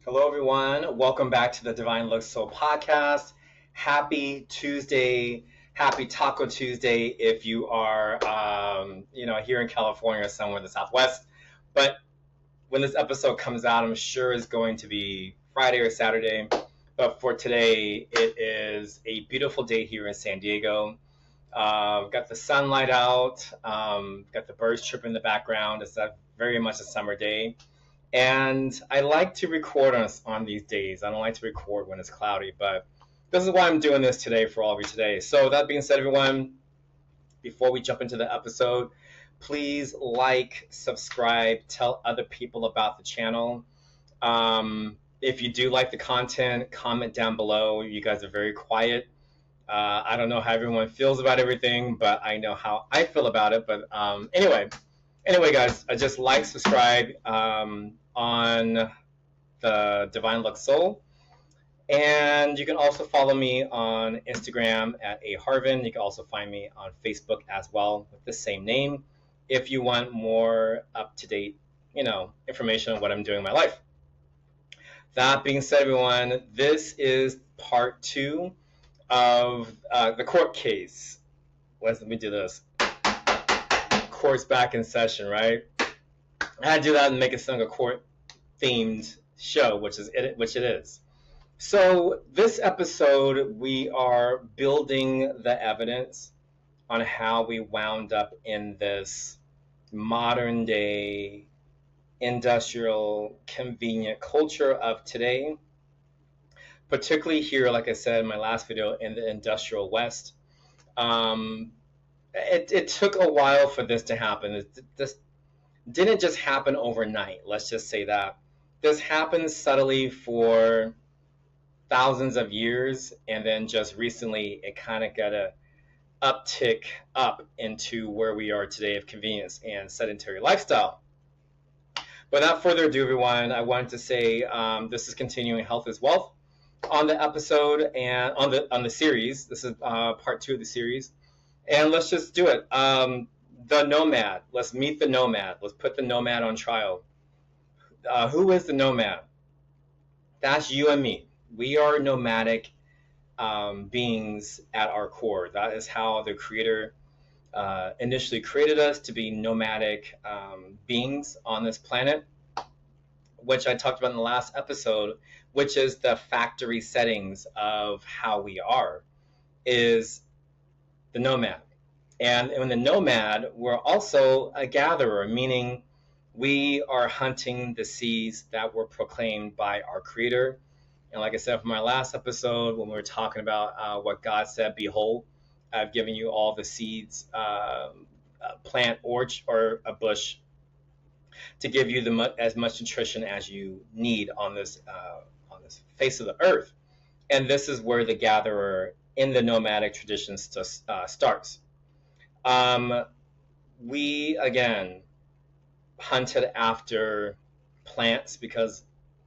Hello, everyone. Welcome back to the Divine Looks Soul podcast. Happy Tuesday. Happy Taco Tuesday if you are, here in California or somewhere in the Southwest. But when this episode comes out, I'm sure it's going to be Friday or Saturday. But for today, it is a beautiful day here in San Diego. Got the sunlight out, got the birds chirping in the background. It's very much a summer day. And I like to record on these days. I don't like to record when it's cloudy, but this is why I'm doing this today for all of you today. So that being said, everyone, before we jump into the episode, please like, subscribe, tell other people about the channel. If you do like the content, comment down below. You guys are very quiet. I don't know how everyone feels about everything, but I know how I feel about it. But anyway, guys, I just like, subscribe on the Divine Lux Soul. And you can also follow me on Instagram at aharvin. You can also find me on Facebook as well with the same name if you want more up-to-date, information on what I'm doing in my life. That being said, everyone, this is part 2 of the court case. Let me do this. Court's back in session, right? I had to do that and make it sound like a court-themed show, which it is. So this episode, we are building the evidence on how we wound up in this modern-day industrial convenient culture of today, particularly here, like I said in my last video, in the industrial West. It took a while for this to happen. This didn't just happen overnight. Let's just say that. This happened subtly for thousands of years, and then just recently it kind of got a uptick up into where we are today of convenience and sedentary lifestyle. Without further ado, everyone, I wanted to say this is continuing Health is Wealth on the episode and on the series. This is part 2 of the series, and let's just do it. The Nomad. Let's meet the Nomad. Let's put the Nomad on trial. Who is the Nomad? That's you and me. We are nomadic beings at our core. That is how the Creator initially created us, to be nomadic beings on this planet, which I talked about in the last episode, which is the factory settings of how we are, is the nomad. And in the nomad, we're also a gatherer, meaning we are hunting the seeds that were proclaimed by our Creator. And like I said from my last episode, when we were talking about what God said, behold, I've given you all the seeds, plant or a bush, to give you as much nutrition as you need on this face of the earth. And this is where the gatherer in the nomadic tradition starts. We, again, hunted after plants because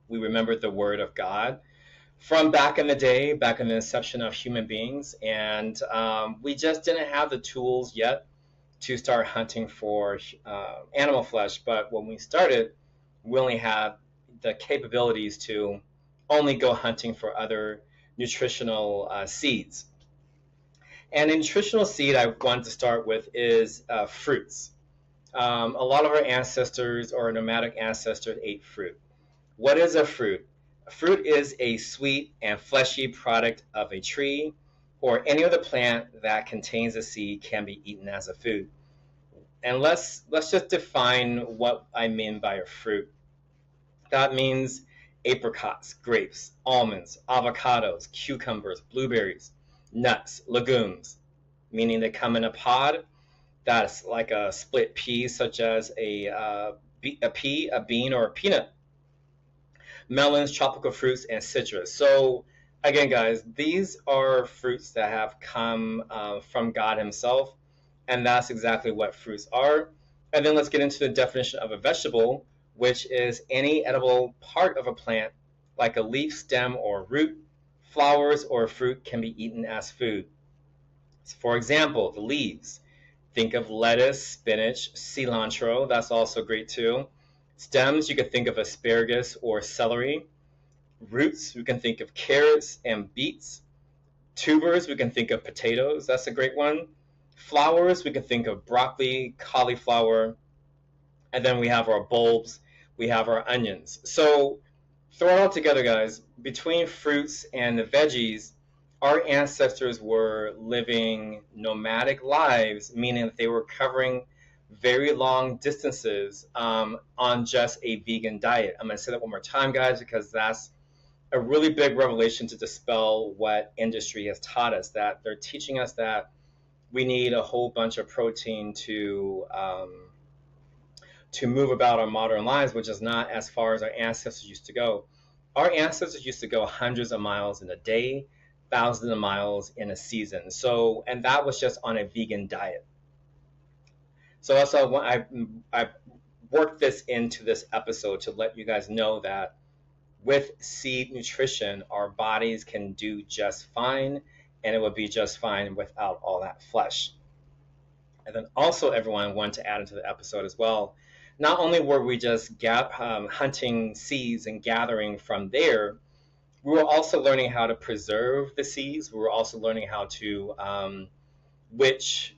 we remembered the word of God from back in the day, back in the inception of human beings. And we just didn't have the tools yet to start hunting for animal flesh. But when we started, we only had the capabilities to only go hunting for other nutritional seeds. And a nutritional seed I wanted to start with is fruits. A lot of our ancestors or nomadic ancestors ate fruit. What is a fruit? A fruit is a sweet and fleshy product of a tree or any other plant that contains a seed can be eaten as a food. And let's just define what I mean by a fruit. That means apricots, grapes, almonds, avocados, cucumbers, blueberries, nuts, legumes, meaning they come in a pod that's like a split pea, such as a pea, a bean, or a peanut. Melons, tropical fruits, and citrus. So again, guys, these are fruits that have come from God himself, and that's exactly what fruits are. And then let's get into the definition of a vegetable, which is any edible part of a plant, like a leaf, stem, or root. Flowers or fruit can be eaten as food. For example, the leaves. Think of lettuce, spinach, cilantro. That's also great too. Stems, you could think of asparagus or celery. Roots, we can think of carrots and beets. Tubers, we can think of potatoes. That's a great one. Flowers, we can think of broccoli, cauliflower, and then we have our bulbs, we have our onions. So throw it all together, guys. Between fruits and the veggies, our ancestors were living nomadic lives, meaning that they were covering very long distances on just a vegan diet. I'm going to say that one more time, guys, because that's a really big revelation to dispel what industry has taught us, that they're teaching us that we need a whole bunch of protein to move about our modern lives, which is not as far as our ancestors used to go. Our ancestors used to go hundreds of miles in a day, thousands of miles in a season. So, and that was just on a vegan diet. So also, I worked this into this episode to let you guys know that with seed nutrition, our bodies can do just fine, and it would be just fine without all that flesh. And then also, everyone, wanted to add into the episode as well. Not only were we just hunting seeds and gathering from there, we were also learning how to preserve the seeds. We were also learning how to which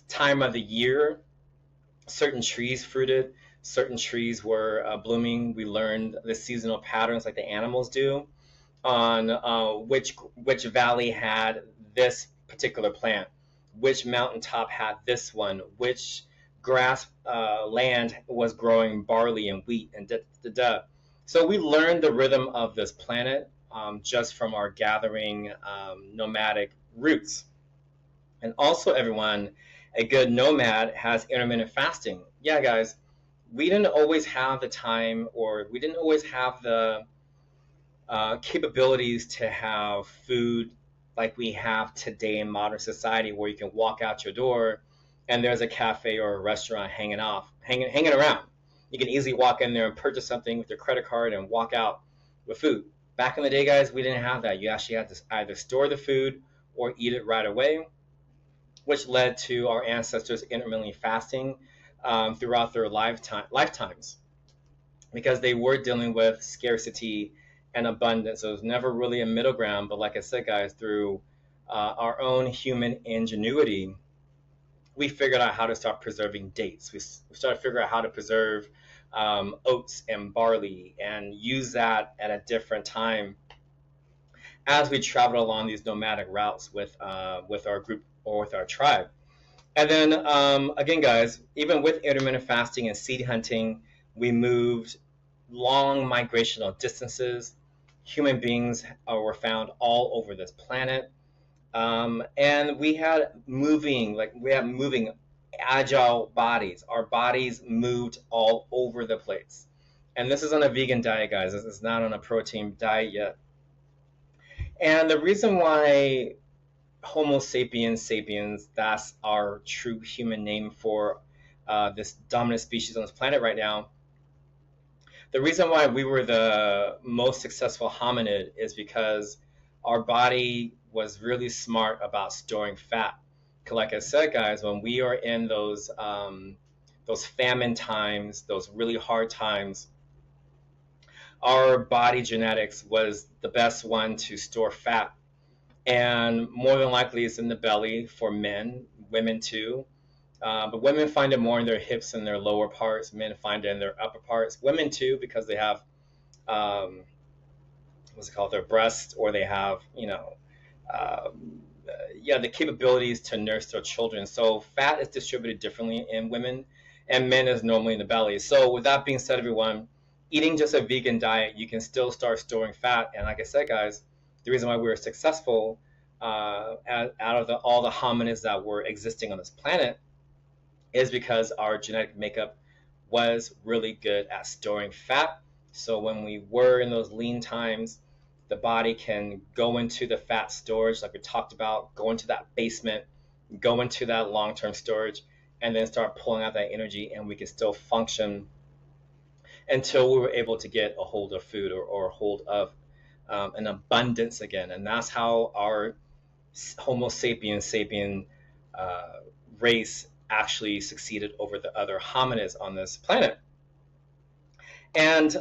time of the year certain trees fruited, certain trees were blooming. We learned the seasonal patterns like the animals do on which valley had this particular plant, which mountaintop had this one, which grass land was growing barley and wheat and da. So we learned the rhythm of this planet just from our gathering nomadic roots. And also, everyone, a good nomad has intermittent fasting. Yeah, guys, we didn't always have the time, or we didn't always have the capabilities to have food like we have today in modern society, where you can walk out your door and there's a cafe or a restaurant hanging around. You can easily walk in there and purchase something with your credit card and walk out with food. Back in the day, guys, we didn't have that. You actually had to either store the food or eat it right away, which led to our ancestors intermittently fasting throughout their lifetimes, because they were dealing with scarcity and abundance. So it was never really a middle ground. But like I said, guys, through our own human ingenuity, we figured out how to start preserving dates. We started to figure out how to preserve oats and barley and use that at a different time as we traveled along these nomadic routes with our group or with our tribe. And then again, guys, even with intermittent fasting and seed hunting, we moved long migrational distances. Human beings were found all over this planet. And we had moving agile bodies. Our bodies moved all over the place. And this is on a vegan diet, guys. This is not on a protein diet yet. And the reason why Homo sapiens sapiens, that's our true human name for this dominant species on this planet right now. The reason why we were the most successful hominid is because our body was really smart about storing fat. Like I said, guys, when we are in those famine times, those really hard times, our body genetics was the best one to store fat. And more than likely it's in the belly for men, women too. But women find it more in their hips and their lower parts. Men find it in their upper parts. Women too, because they have, what's it called, their breasts, or they have, the capabilities to nurse their children. So fat is distributed differently in women, and men is normally in the belly. So with that being said, everyone, eating just a vegan diet, you can still start storing fat. And like I said, guys, the reason why we were successful out of all the hominids that were existing on this planet is because our genetic makeup was really good at storing fat. So when we were in those lean times, the body can go into the fat storage, like we talked about, go into that basement, go into that long-term storage, and then start pulling out that energy, and we can still function until we were able to get a hold of food or a hold of an abundance again. And that's how our Homo sapiens sapien race actually succeeded over the other hominids on this planet. And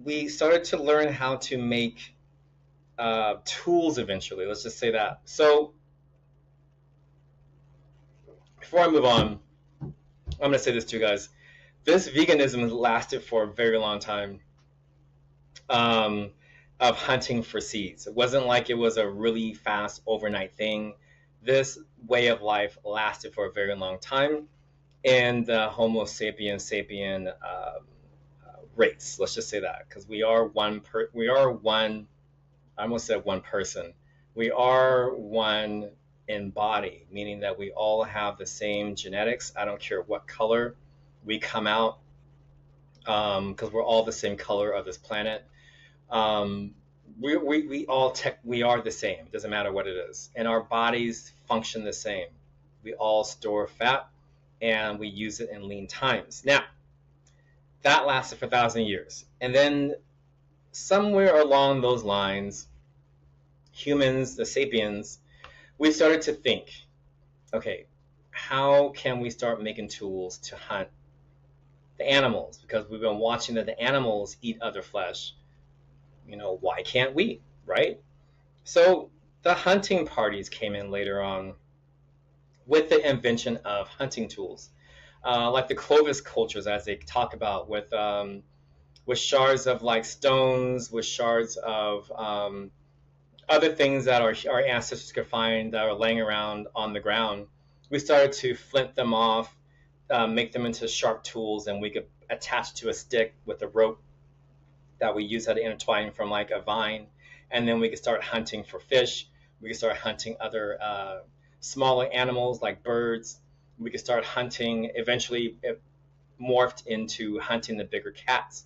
we started to learn how to make tools eventually. Let's just say that. So before I move on, I'm going to say this to you guys. This veganism lasted for a very long time, um, of hunting for seeds. It wasn't like it was a really fast overnight thing. This way of life lasted for a very long time in the Homo sapien race. Let's just say that, because we are one. I almost said one person. We are one in body, meaning that we all have the same genetics. I don't care what color we come out, because we're all the same color of this planet. Um, we all we are the same. It doesn't matter what it is, and our bodies function the same. We all store fat, and we use it in lean times. Now that lasted for 1,000 years, and then somewhere along those lines, humans, the sapiens, we started to think, okay, how can we start making tools to hunt the animals? Because we've been watching that the animals eat other flesh. Why can't we, right? So the hunting parties came in later on with the invention of hunting tools, like the Clovis cultures, as they talk about, with shards of like stones, with shards of other things that our ancestors could find that are laying around on the ground. We started to flint them off, make them into sharp tools, and we could attach to a stick with a rope that we use that intertwine from like a vine, and then we could start hunting for fish. We could start hunting other smaller animals like birds. We could start hunting. Eventually, it morphed into hunting the bigger cats.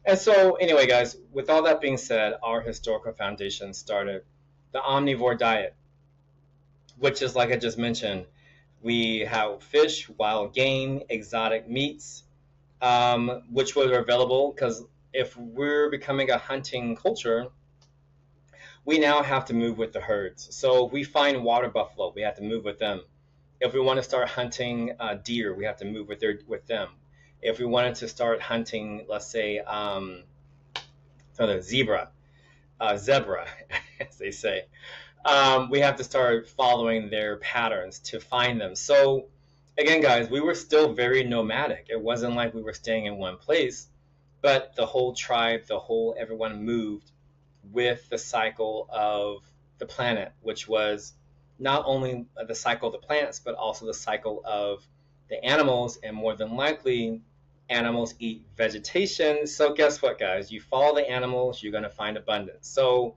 And so, anyway, guys, with all that being said, our historical foundation started the omnivore diet, which is like I just mentioned. We have fish, wild game, exotic meats, which were available because if we're becoming a hunting culture, we now have to move with the herds. So if we find water buffalo, we have to move with them. If we want to start hunting deer, we have to move with them. If we wanted to start hunting, let's say, zebra, zebra, as they say, we have to start following their patterns to find them. So again, guys, we were still very nomadic. It wasn't like we were staying in one place, but the whole tribe, everyone moved with the cycle of the planet, which was not only the cycle of the plants, but also the cycle of the animals. And more than likely, animals eat vegetation. So guess what, guys? You follow the animals, you're going to find abundance. So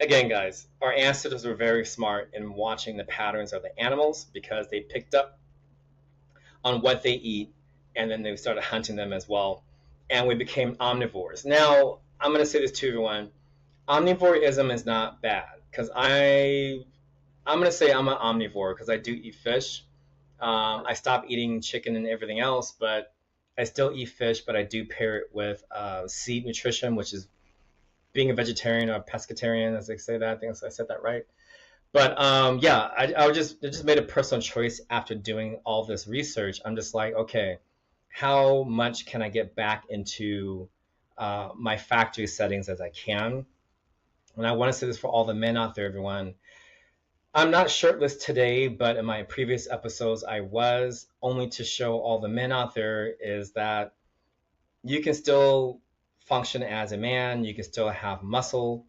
again, guys, our ancestors were very smart in watching the patterns of the animals because they picked up on what they eat, and then they started hunting them as well. And we became omnivores. Now, I'm going to say this to everyone. Omnivorism is not bad, because I'm going to say I'm an omnivore because I do eat fish. I stopped eating chicken and everything else, but I still eat fish, but I do pair it with seed nutrition, which is being a vegetarian or a pescatarian, as they say that. I think I said that right. But yeah, I just made a personal choice after doing all this research. I'm just like, okay, how much can I get back into my factory settings as I can? And I want to say this for all the men out there, everyone. I'm not shirtless today, but in my previous episodes, I was, only to show all the men out there is that you can still function as a man. You can still have muscle.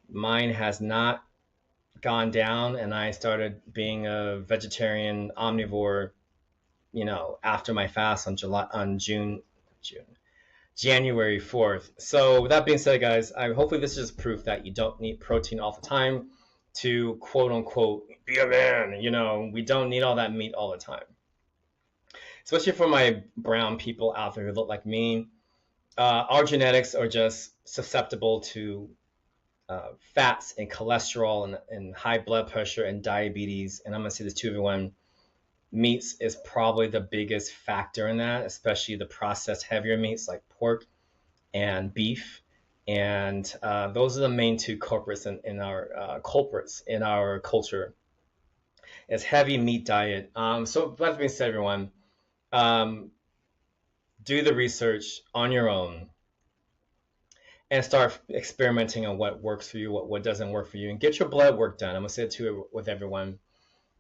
Mine has not gone down, and I started being a vegetarian omnivore, after my fast on January 4th. So with that being said, guys, hopefully this is proof that you don't need protein all the time to quote unquote be a man. We don't need all that meat all the time. Especially for my brown people out there who look like me, our genetics are just susceptible to fats and cholesterol and high blood pressure and diabetes. And I'm gonna say this to everyone: meats is probably the biggest factor in that, especially the processed heavier meats like pork and beef. And those are the main two culprits in our culture. Is heavy meat diet. So that being said, everyone, um, do the research on your own. and start experimenting on what works for you, what doesn't work for you, and get your blood work done. I'm gonna say it to with everyone.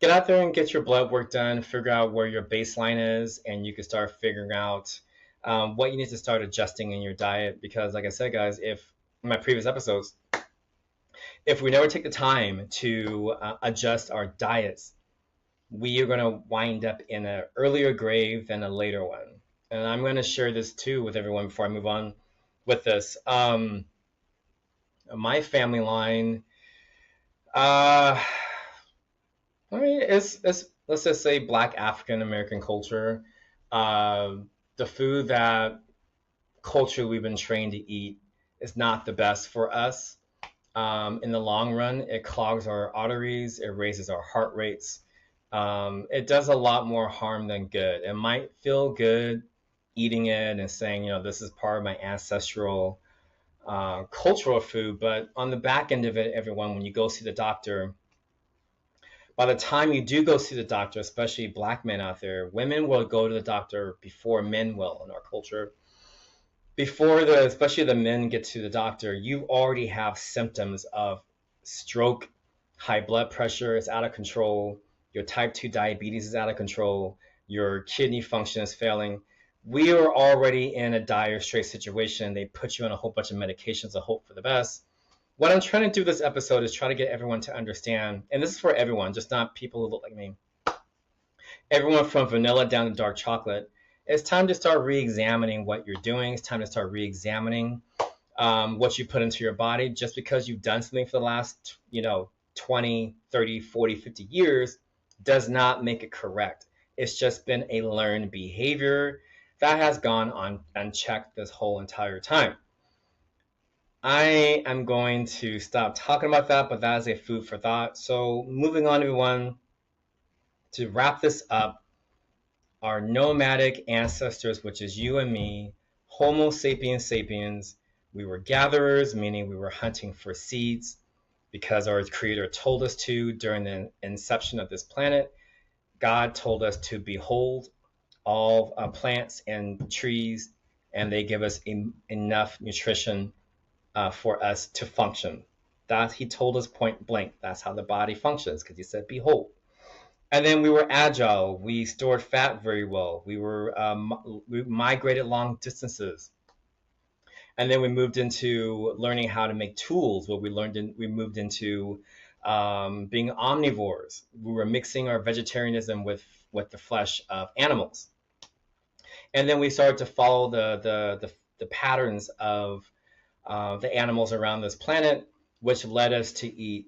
Get out there and get your blood work done. Figure out where your baseline is, and you can start figuring out what you need to start adjusting in your diet. Because, like I said, guys, if in my previous episodes, if we never take the time to adjust our diets, we are going to wind up in an earlier grave than a later one. And I'm going to share this too with everyone before I move on with this. My family line, I mean, it's let's just say Black African American culture. Uh, the food that culture we've been trained to eat is not the best for us. In the long run, it clogs our arteries, it raises our heart rates. It does a lot more harm than good. It might feel good eating it and saying, this is part of my ancestral cultural food, but on the back end of it, everyone, when you go see the doctor, by the time you do go see the doctor, especially Black men out there, women will go to the doctor before men will in our culture. Especially the men get to the doctor, you already have symptoms of stroke, high blood pressure is out of control, your type 2 diabetes is out of control, your kidney function is failing. We are already in a dire straight situation. They put you on a whole bunch of medications to hope for the best. What I'm trying to do this episode is try to get everyone to understand, and this is for everyone, just not people who look like me. Everyone from vanilla down to dark chocolate. It's time to start re-examining what you're doing. It's time to start re-examining what you put into your body. Just because you've done something for the last, 20, 30, 40, 50 years does not make it correct. It's just been a learned behavior that has gone unchecked this whole entire time. I am going to stop talking about that, but that is a food for thought. So moving on, everyone, to wrap this up, our nomadic ancestors, which is you and me, Homo sapiens sapiens, we were gatherers, meaning we were hunting for seeds because our creator told us to during the inception of this planet. God told us to behold all plants and trees, and they give us enough nutrition for us to function. That he told us point blank. That's how the body functions, because he said, behold. And then we were agile. We stored fat very well. We migrated long distances. And then we moved into learning how to make tools. We moved into being omnivores. We were mixing our vegetarianism with the flesh of animals. And then we started to follow the patterns of the animals around this planet, which led us to eat,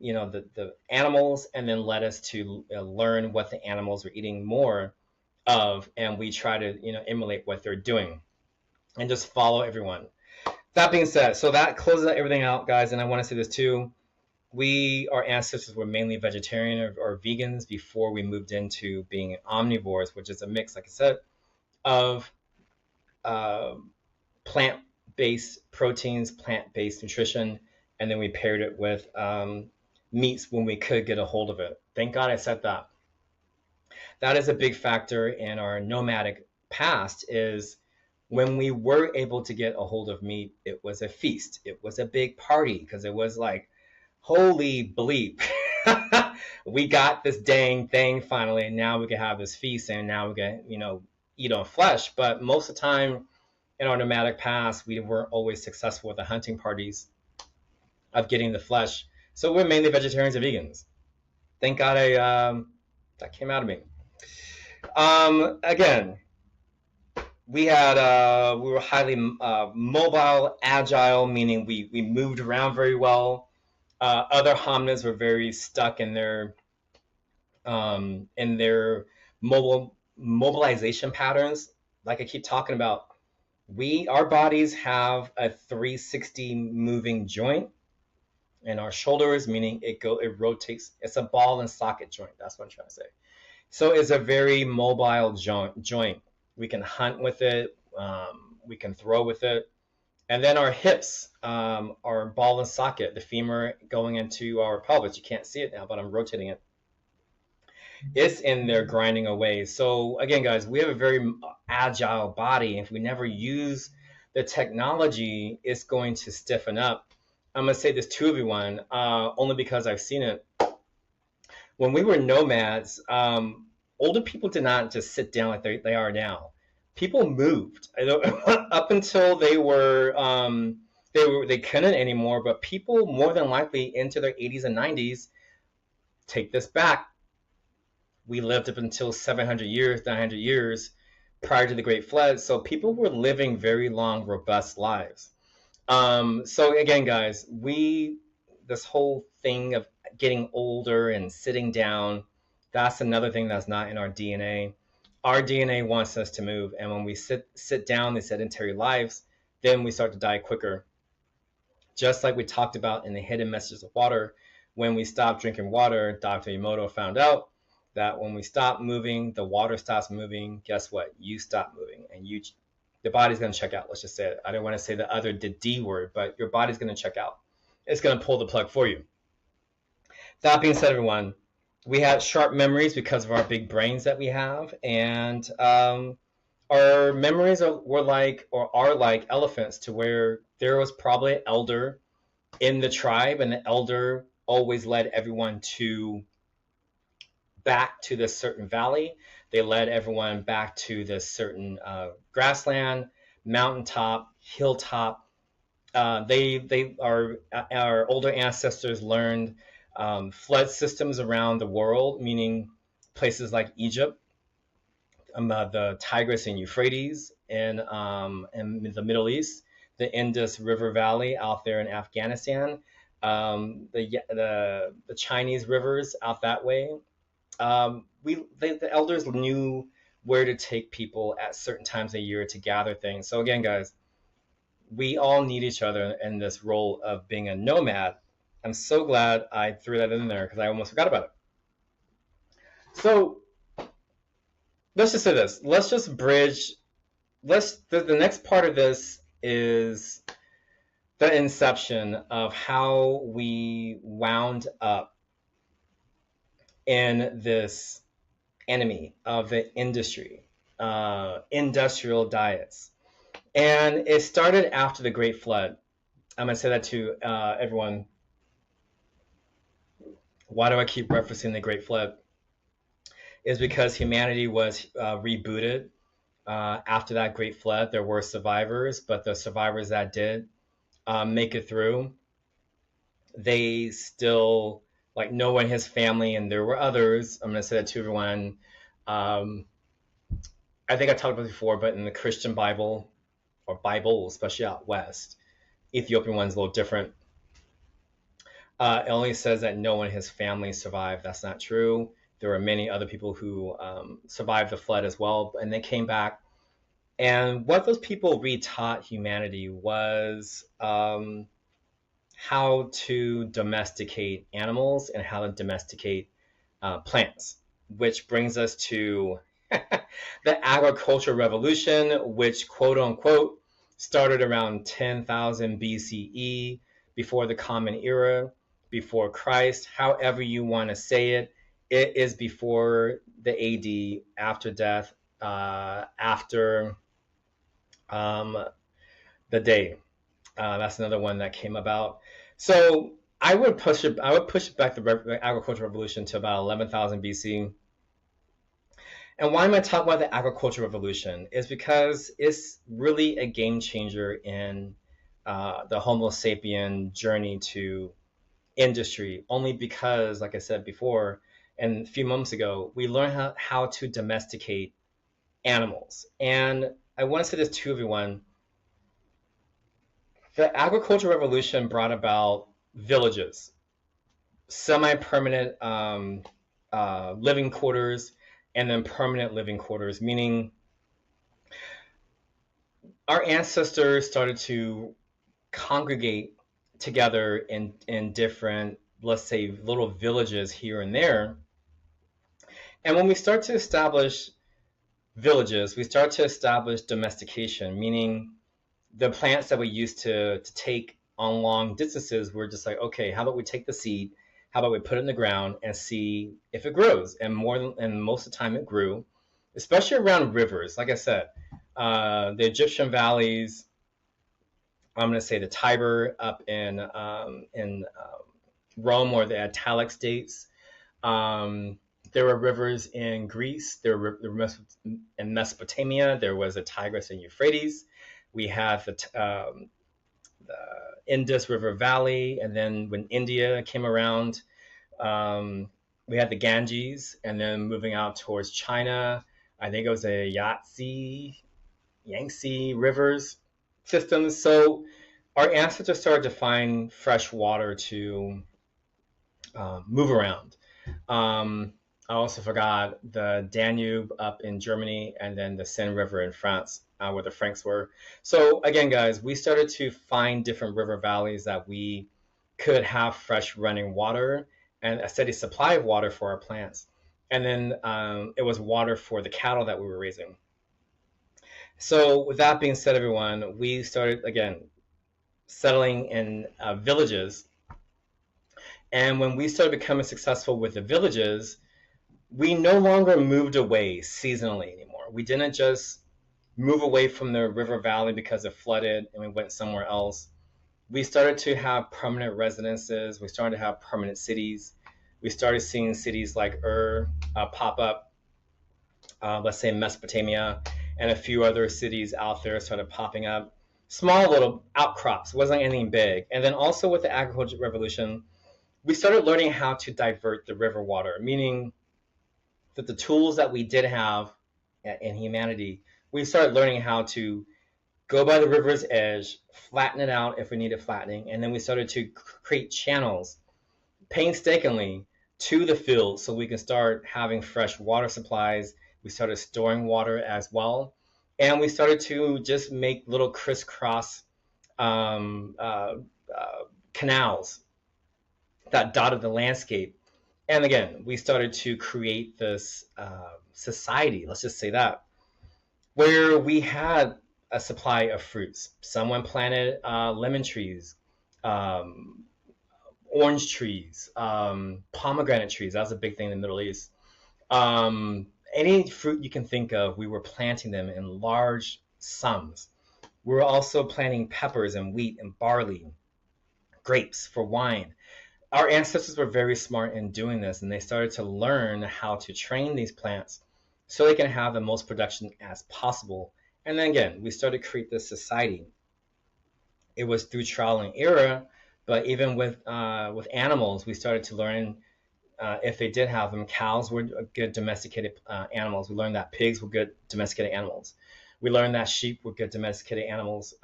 the animals, and then led us to learn what the animals were eating more of, and we try to, emulate what they're doing, and just follow everyone. That being said, so that closes everything out, guys, and I want to say this too. Our ancestors were mainly vegetarian or vegans before we moved into being omnivores, which is a mix, like I said, of plant-based proteins, plant-based nutrition, and then we paired it with meats when we could get a hold of it. Thank God I said that. That is a big factor in our nomadic past, is when we were able to get a hold of meat, it was a feast. It was a big party, because it was like, holy bleep. We got this dang thing finally, and now we can have this feast, and now we can, eat on flesh. But most of the time in our nomadic past, we weren't always successful with the hunting parties of getting the flesh. So we're mainly vegetarians and vegans. Thank God that came out of me. Again, we were highly mobile, agile, meaning we moved around very well. Other hominids were very stuck in their mobilization patterns. Like I keep talking about, our bodies have a 360 moving joint in our shoulders, meaning it rotates. It's a ball and socket joint. That's what I'm trying to say. So it's a very mobile joint. We can hunt with it. We can throw with it. And then our hips, our ball and socket, the femur going into our pelvis. You can't see it now, but I'm rotating it. It's in there grinding away. So again, guys, we have a very agile body. If we never use the technology is going to stiffen up. I'm going to say this to everyone, only because I've seen it. When we were nomads, older people did not just sit down like they are now. People moved. Up until they couldn't anymore, but people more than likely into their 80s and 90s, take this back, we lived up until 700 years, 900 years prior to the Great Flood. So people were living very long, robust lives. So again, guys, this whole thing of getting older and sitting down, that's another thing that's not in our DNA. Our DNA wants us to move, and when we sit down the sedentary lives, then we start to die quicker. Just like we talked about in the hidden messages of water, when we stop drinking water, Dr. Emoto found out that when we stop moving, the water stops moving. Guess what? You stop moving, and the body's going to check out. Let's just say it. I don't want to say the D word, but your body's going to check out. It's going to pull the plug for you. That being said, everyone, we had sharp memories because of our big brains that we have, and our memories are like elephants, to where there was probably an elder in the tribe, and the elder always led everyone back to this certain valley. They led everyone back to this certain grassland, mountaintop, hilltop. Our older ancestors learned flood systems around the world, meaning places like Egypt, the Tigris and Euphrates in the Middle East, the Indus River Valley out there in Afghanistan, the Chinese rivers out that way. The elders knew where to take people at certain times of year to gather things. So again, guys, we all need each other in this role of being a nomad. I'm so glad I threw that in there because I almost forgot about it. So let's just say this. Let's just bridge. The next part of this is the inception of how we wound up in this enemy of the industry, industrial diets. And it started after the Great Flood. I'm going to say that to everyone. Why do I keep referencing the Great Flood? Is because humanity was rebooted after that Great Flood. There were survivors, but the survivors that did make it through, they still, like Noah and his family, and there were others. I'm going to say that to everyone. I think I talked about it before, but in the Christian Bible, or Bible, especially out west, Ethiopian one's a little different. It only says that Noah and his family survived. That's not true. There were many other people who survived the flood as well, and they came back. And what those people retaught humanity was how to domesticate animals and how to domesticate plants, which brings us to the agricultural revolution, which quote unquote started around 10,000 BCE, before the Common Era, before Christ, however you want to say it. It is before the AD, after death, after the day. That's another one that came about. So I would push it back the agricultural revolution to about 11,000 BC. And why am I talking about the agricultural revolution? Is because it's really a game changer in the Homo sapien journey to industry. Only because, like I said before, and a few moments ago, we learned how to domesticate animals. And I want to say this to everyone. The agricultural revolution brought about villages, semi-permanent living quarters, and then permanent living quarters, meaning our ancestors started to congregate together in different, let's say, little villages here and there. And when we start to establish villages, we start to establish domestication, meaning the plants that we used to take on long distances, we're just like, okay, how about we take the seed, how about we put it in the ground and see if it grows? And most of the time it grew, especially around rivers. Like I said, the Egyptian valleys, I'm going to say the Tiber up in Rome, or the Italic states. There were rivers in Greece. There were in Mesopotamia. There was a Tigris and Euphrates. We have the Indus River Valley, and then when India came around, we had the Ganges, and then moving out towards China, I think it was a Yangtze rivers systems. So our ancestors started to find fresh water to move around. I also forgot the Danube up in Germany, and then the Seine River in France, where the Franks were. So again, guys, we started to find different river valleys that we could have fresh running water and a steady supply of water for our plants. And then it was water for the cattle that we were raising. So with that being said, everyone, we started, again, settling in villages. And when we started becoming successful with the villages, we no longer moved away seasonally anymore. We didn't just move away from the river valley because it flooded and we went somewhere else. We started to have permanent residences. We started to have permanent cities. We started seeing cities like pop up, let's say Mesopotamia, and a few other cities out there started popping up. Small little outcrops, wasn't anything big. And then also with the agricultural revolution, we started learning how to divert the river water, meaning that the tools that we did have in humanity, we started learning how to go by the river's edge, flatten it out if we needed flattening, and then we started to create channels painstakingly to the field so we can start having fresh water supplies. We started storing water as well, and we started to just make little crisscross canals that dotted the landscape. And again, we started to create this society, let's just say that, where we had a supply of fruits. Someone planted lemon trees, orange trees, pomegranate trees. That was a big thing in the Middle East. Any fruit you can think of, we were planting them in large sums. We were also planting peppers and wheat and barley, grapes for wine. Our ancestors were very smart in doing this, and they started to learn how to train these plants so they can have the most production as possible. And then again, we started to create this society. It was through trial and error, but even with animals, we started to learn if they did have them. Cows were good domesticated animals. We learned that pigs were good domesticated animals. We learned that sheep were good domesticated animals.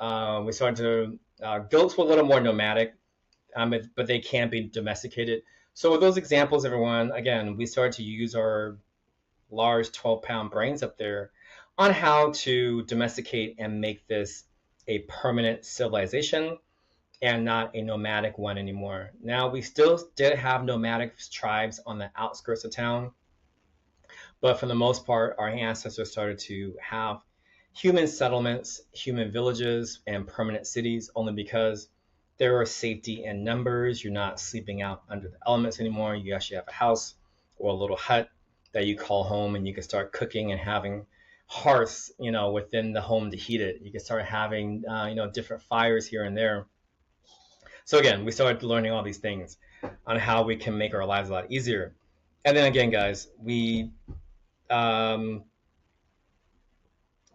We started to goats were a little more nomadic. But they can't be domesticated. So with those examples, everyone, again, we started to use our large 12-pound brains up there on how to domesticate and make this a permanent civilization and not a nomadic one anymore. Now, we still did have nomadic tribes on the outskirts of town, but for the most part, our ancestors started to have human settlements, human villages, and permanent cities only because there are safety in numbers. You're not sleeping out under the elements anymore. You actually have a house or a little hut that you call home, and you can start cooking and having hearths, within the home to heat it. You can start having, different fires here and there. So again, we started learning all these things on how we can make our lives a lot easier. And then again, guys, we learn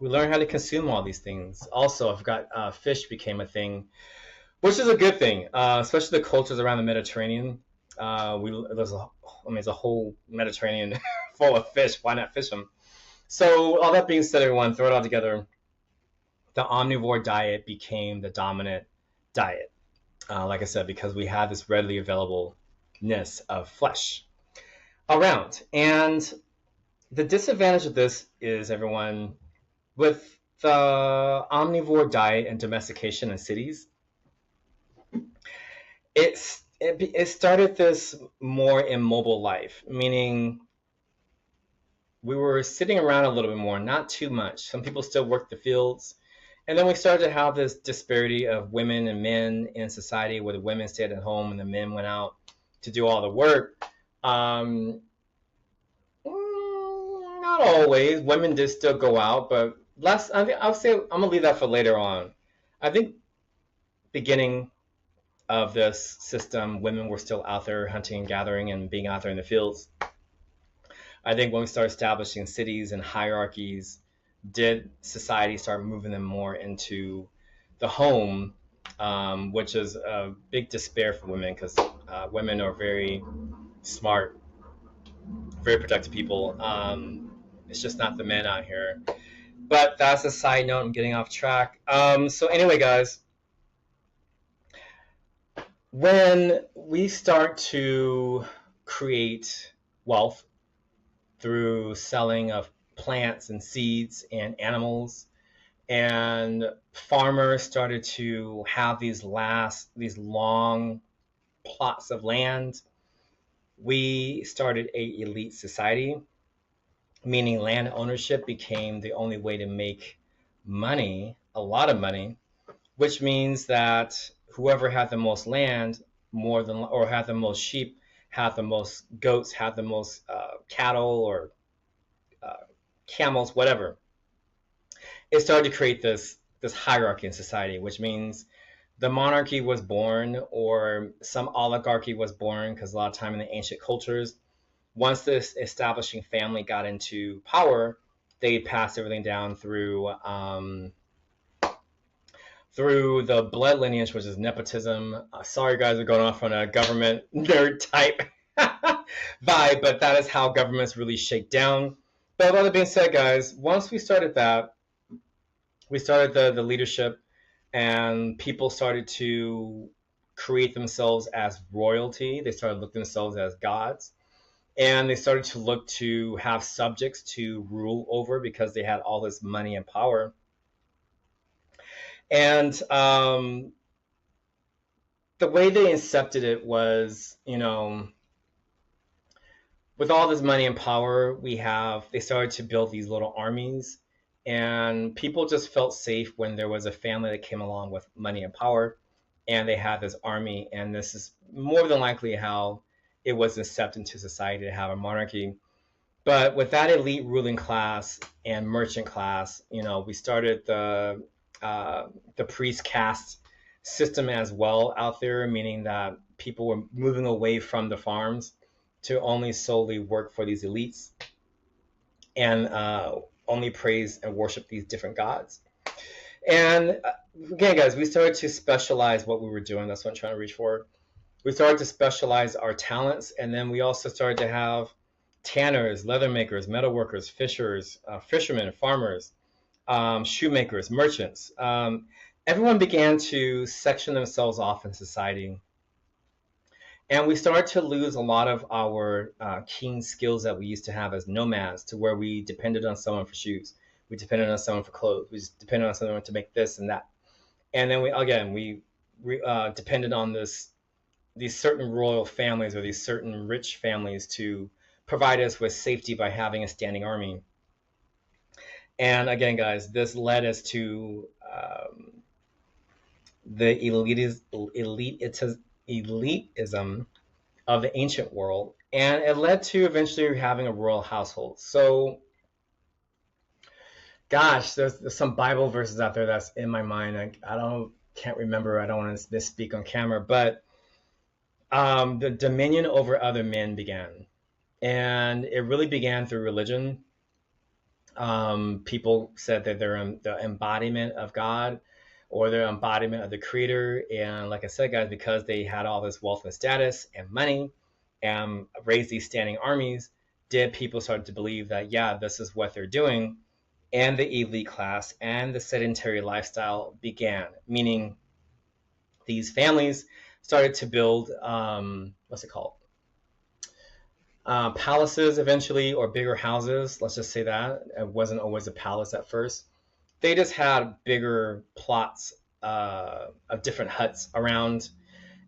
how to consume all these things. Also, I forgot fish became a thing, which is a good thing, especially the cultures around the Mediterranean. There's a whole Mediterranean full of fish. Why not fish them? So all that being said, everyone, throw it all together. The omnivore diet became the dominant diet. Like I said, because we had this readily availableness of flesh around. And the disadvantage of this is, everyone, with the omnivore diet and domestication in cities, it started this more immobile life, meaning we were sitting around a little bit more, not too much. Some people still work the fields. And then we started to have this disparity of women and men in society, where the women stayed at home and the men went out to do all the work. Not always. Women did still go out, but less. I would say I'm gonna leave that for later on. I think beginning of this system, women were still out there hunting and gathering and being out there in the fields. I think when we start establishing cities and hierarchies, did society start moving them more into the home, which is a big despair for women because women are very smart, very productive people. It's just not the men out here. But that's a side note. I'm getting off track. So anyway, guys, when we start to create wealth through selling of plants and seeds and animals, and farmers started to have these long plots of land, we started a elite society, meaning land ownership became the only way to make money, a lot of money, which means that whoever had the most land, or had the most sheep, had the most goats, had the most cattle or camels, whatever. It started to create this hierarchy in society, which means the monarchy was born, or some oligarchy was born, because a lot of time in the ancient cultures, once this establishing family got into power, they passed everything down through the blood lineage, which is nepotism. Sorry, guys, we're going off on a government nerd type vibe, but that is how governments really shake down. But with that being said, guys, once we started that, we started the leadership, and people started to create themselves as royalty. They started looking themselves as gods, and they started to look to have subjects to rule over because they had all this money and power. And the way they incepted it was, with all this money and power they started to build these little armies, and people just felt safe when there was a family that came along with money and power, and they had this army. And this is more than likely how it was incepted into society, to have a monarchy. But with that elite ruling class and merchant class, we started the priest caste system as well out there, meaning that people were moving away from the farms to only solely work for these elites, and only praise and worship these different gods. And again, guys, we started to specialize what we were doing. That's what I'm trying to reach for. We started to specialize our talents, and then we also started to have tanners, leather makers, metalworkers, fishers, fishermen, farmers, shoemakers, merchants. Everyone began to section themselves off in society. And we started to lose a lot of our keen skills that we used to have as nomads, to where we depended on someone for shoes. We depended on someone for clothes. We just depended on someone to make this and that. And then we depended on these certain royal families, or these certain rich families, to provide us with safety by having a standing army. And again, guys, this led us to the elitism of the ancient world, and it led to eventually having a royal household. So, gosh, there's some Bible verses out there that's in my mind. I can't remember. I don't want to misspeak on camera, but the dominion over other men began, and it really began through religion. People said that they're the embodiment of God, or their embodiment of the creator. And like I said, guys, because they had all this wealth and status and money and raised these standing armies, people start to believe that, yeah, this is what they're doing. And the elite class and the sedentary lifestyle began, meaning these families started to build, palaces eventually, or bigger houses. Let's just say that. It wasn't always a palace at first. They just had bigger plots of different huts around,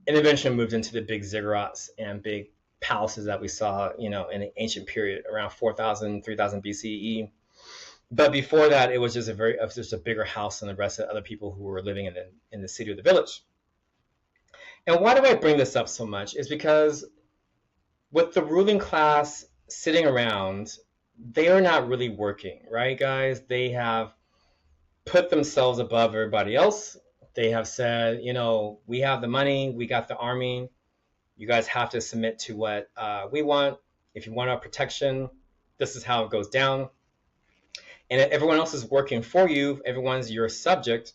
and eventually moved into the big ziggurats and big palaces that we saw, in the ancient period around 4000, 3000 BCE. But before that, it was just a bigger house than the rest of the other people who were living in the city or the village. And why do I bring this up so much? Is because with the ruling class sitting around, they are not really working, right, guys? They have put themselves above everybody else. They have said, we have the money, we got the army. You guys have to submit to what we want. If you want our protection, this is how it goes down. And if everyone else is working for you, everyone's your subject,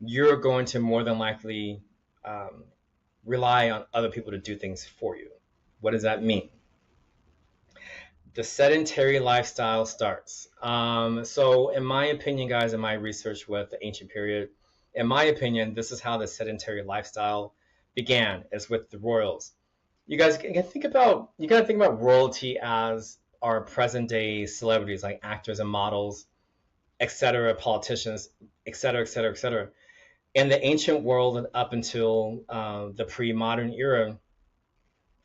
you're going to more than likely um, rely on other people to do things for you. What does that mean? The sedentary lifestyle starts. So, in my opinion, guys, in my research with the ancient period, in my opinion, this is how the sedentary lifestyle began, is with the royals. You guys you gotta think about royalty as our present day celebrities like actors and models, etc., politicians, etc., etc., etc. In the ancient world and up until the pre-modern era,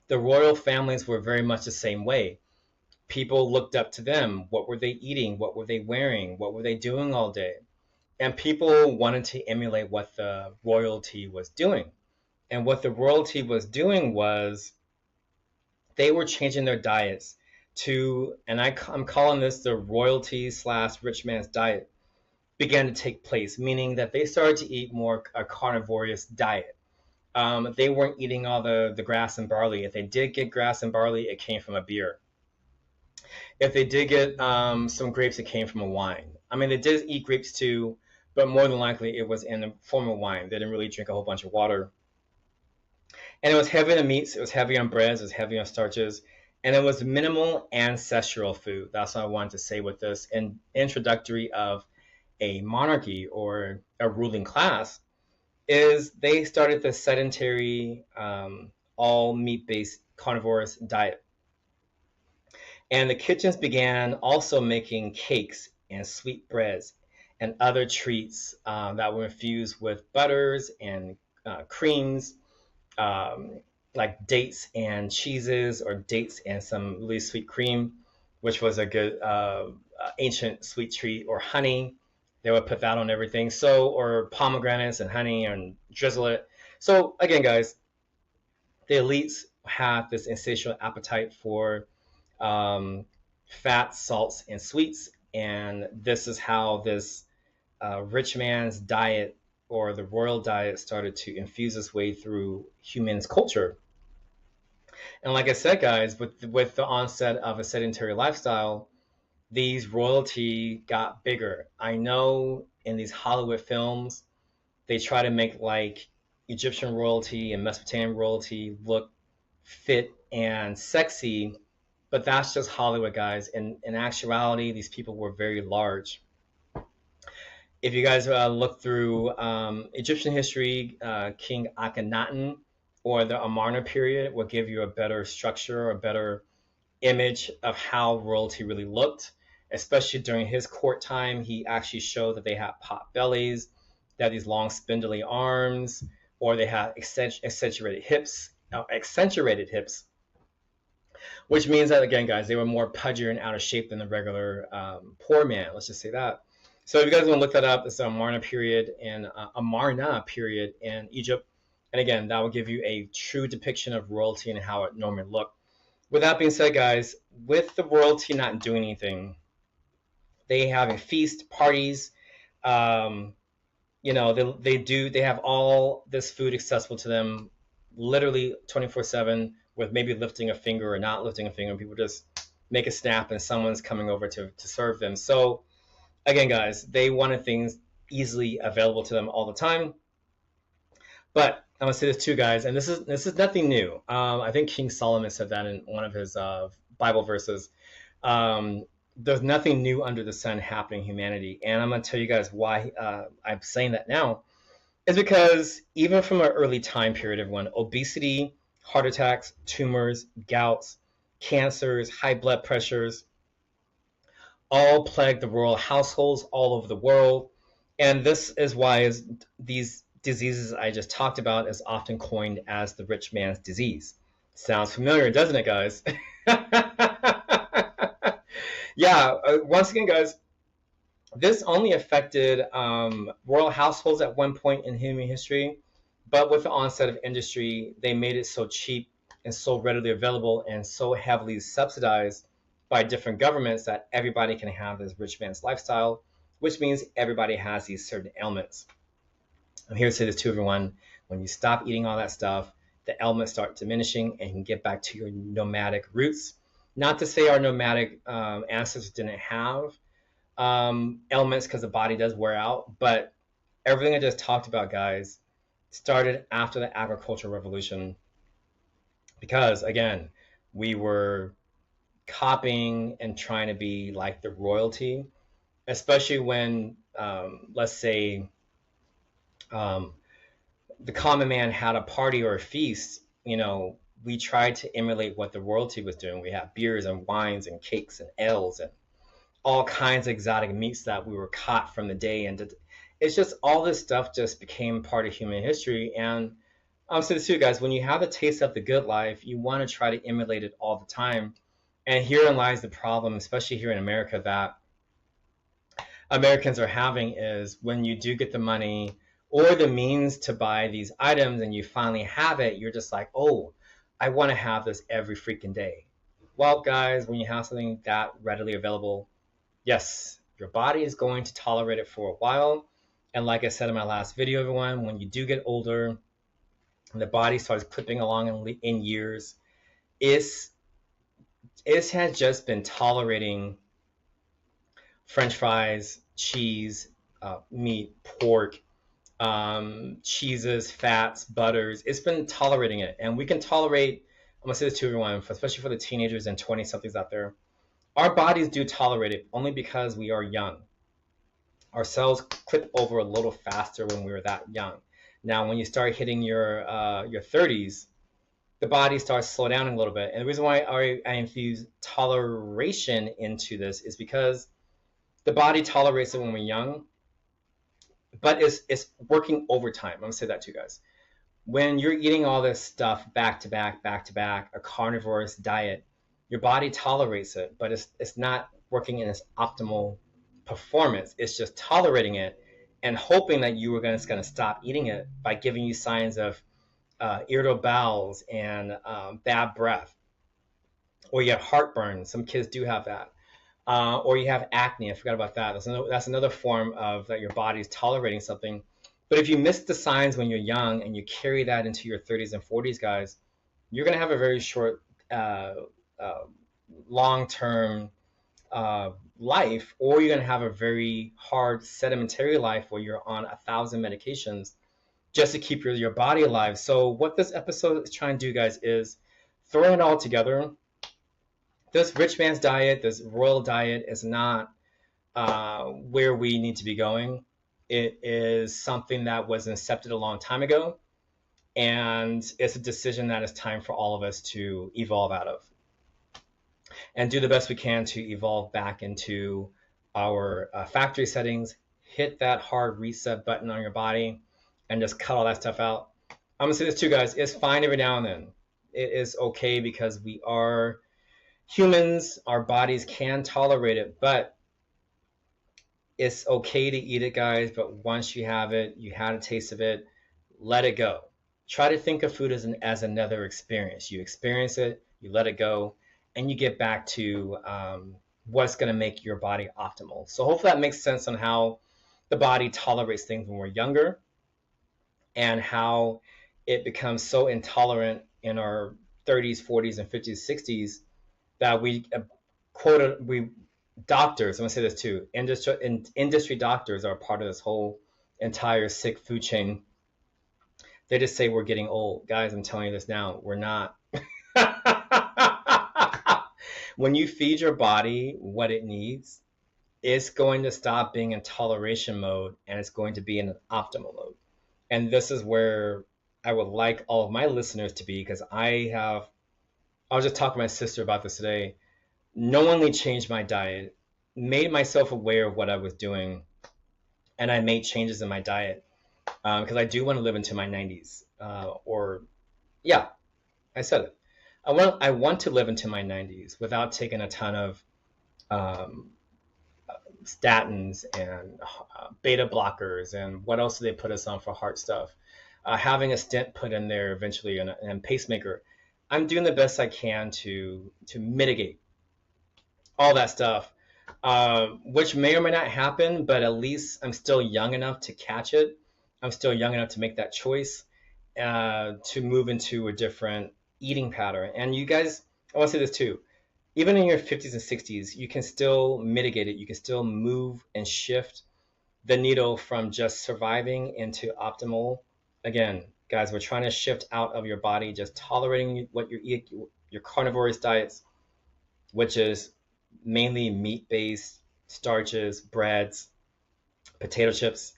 the royal families were very much the same way. People looked up to them. What were they eating? What were they wearing? What were they doing all day? And people wanted to emulate what the royalty was doing. And what the royalty was doing was they were changing their diets to, and I'm calling this the royalty / rich man's diet, began to take place, meaning that they started to eat more a carnivorous diet. They weren't eating all the grass and barley. If they did get grass and barley, it came from a beer. If they did get some grapes, it came from a wine. I mean, they did eat grapes too, but more than likely it was in the form of wine. They didn't really drink a whole bunch of water. And it was heavy on meats, it was heavy on breads, it was heavy on starches, and it was minimal ancestral food. That's what I wanted to say with this introductory of a monarchy or a ruling class, is they started the sedentary, all meat-based carnivorous diet. And the kitchens began also making cakes and sweet breads and other treats that were infused with butters and creams, like dates and cheeses, or dates and some really sweet cream, which was a good ancient sweet treat, or honey. They would put that on everything. So, or pomegranates and honey and drizzle it. So again, guys, the elites have this insatiable appetite for fats, salts, and sweets, and this is how this rich man's diet, or the royal diet, started to infuse its way through humans' culture. And like I said, guys, with the onset of a sedentary lifestyle, these royalty got bigger. I know in these Hollywood films, they try to make like Egyptian royalty and Mesopotamian royalty look fit and sexy, but that's just Hollywood, guys. In actuality, these people were very large. If you guys look through Egyptian history, King Akhenaten or the Amarna period will give you a better structure, a better image of how royalty really looked. Especially during his court time, he actually showed that they had pot bellies, they had these long spindly arms, or they had accentuated hips, which means that, again, guys, they were more pudgier and out of shape than the regular poor man. Let's just say that. So if you guys want to look that up, it's the Amarna period in Egypt. And again, that will give you a true depiction of royalty and how it normally looked. With that being said, guys, with the royalty not doing anything, they having feast parties. They have all this food accessible to them, literally 24/7, with maybe lifting a finger or not lifting a finger. People just make a snap and someone's coming over to serve them. So again, guys, they wanted things easily available to them all the time. But I'm gonna say this too, guys, and this is nothing new. I think King Solomon said that in one of his Bible verses. There's nothing new under the sun happening in humanity, and I'm gonna tell you guys why I'm saying that now. Is because even from an early time period, everyone, obesity, heart attacks, tumors, gouts, cancers, high blood pressures, all plague the royal households all over the world. And this is why these diseases I just talked about is often coined as the rich man's disease. Sounds familiar, doesn't it, guys? Yeah, once again, guys, this only affected royal households at one point in human history, but with the onset of industry, they made it so cheap and so readily available and so heavily subsidized by different governments that everybody can have this rich man's lifestyle, which means everybody has these certain ailments. I'm here to say this to everyone. When you stop eating all that stuff, the elements start diminishing and you can get back to your nomadic roots. Not to say our nomadic ancestors didn't have elements, because the body does wear out, but everything I just talked about, guys, started after the agricultural revolution, because again, we were copying and trying to be like the royalty, especially when, let's say, um, the common man had a party or a feast. We tried to emulate what the royalty was doing. We had beers and wines and cakes and ales and all kinds of exotic meats that we were caught from the day. And it's just all this stuff just became part of human history. And I'm saying this too, guys, when you have a taste of the good life, you want to try to emulate it all the time. And herein lies the problem, especially here in America, that Americans are having, is when you do get the money or the means to buy these items and you finally have it, you're just like, oh, I want to have this every freaking day. Well, guys, when you have something that readily available, yes, your body is going to tolerate it for a while. And like I said in my last video, everyone, when you do get older and the body starts clipping along in years, it has just been tolerating French fries, cheese, meat, pork, cheeses, fats, butters. It's been tolerating it. And we can tolerate, I'm going to say this to everyone, especially for the teenagers and 20-somethings out there. Our bodies do tolerate it only because we are young. Our cells clip over a little faster when we were that young. Now, when you start hitting your 30s, the body starts to slow down a little bit. And the reason why I infuse toleration into this is because the body tolerates it when we're young, but it's working overtime. I'm going to say that to you guys. When you're eating all this stuff back to back, a carnivorous diet, your body tolerates it, but it's not working in its optimal performance. It's just tolerating it and hoping that you were going to stop eating it by giving you signs of irritable bowels and bad breath, or you have heartburn. Some kids do have that. Or you have acne. I forgot about that. That's another form of that your body's tolerating something. But if you miss the signs when you're young and you carry that into your 30s and 40s, guys, you're going to have a very short, long-term life, or you're going to have a very hard sedimentary life where you're on 1,000 medications just to keep your body alive. So what this episode is trying to do, guys, is throw it all together. This rich man's diet, this royal diet, is not where we need to be going. It is something that was incepted a long time ago, and it's a decision that it's time for all of us to evolve out of and do the best we can to evolve back into our factory settings. Hit that hard reset button on your body and just cut all that stuff out. I'm going to say this too, guys. It's fine every now and then. It is okay because we are humans. Our bodies can tolerate it, but it's okay to eat it, guys. But once you have it, you had a taste of it, let it go. Try to think of food as another experience. You experience it, you let it go, and you get back to what's going to make your body optimal. So hopefully that makes sense on how the body tolerates things when we're younger and how it becomes so intolerant in our 30s, 40s, and 50s, 60s that we doctors, I'm going to say this too, industry doctors are part of this whole entire sick food chain. They just say we're getting old. Guys, I'm telling you this now, we're not. When you feed your body what it needs, it's going to stop being in toleration mode and it's going to be in an optimal mode. And this is where I would like all of my listeners to be, because I was just talking to my sister about this today. Knowingly changed my diet, made myself aware of what I was doing, and I made changes in my diet because I do want to live into my 90s. I said it. I want to live into my 90s without taking a ton of statins and beta blockers and what else do they put us on for heart stuff. Having a stent put in there eventually and pacemaker. I'm doing the best I can to mitigate all that stuff, which may or may not happen, but at least I'm still young enough to catch it I'm still young enough to make that choice, to move into a different eating pattern. And you guys, I want to say this too. Even in your 50s and 60s, you can still mitigate it. You can still move and shift the needle from just surviving into optimal. Again, guys, we're trying to shift out of your body, just tolerating what you eat, your carnivorous diets, which is mainly meat-based, starches, breads, potato chips,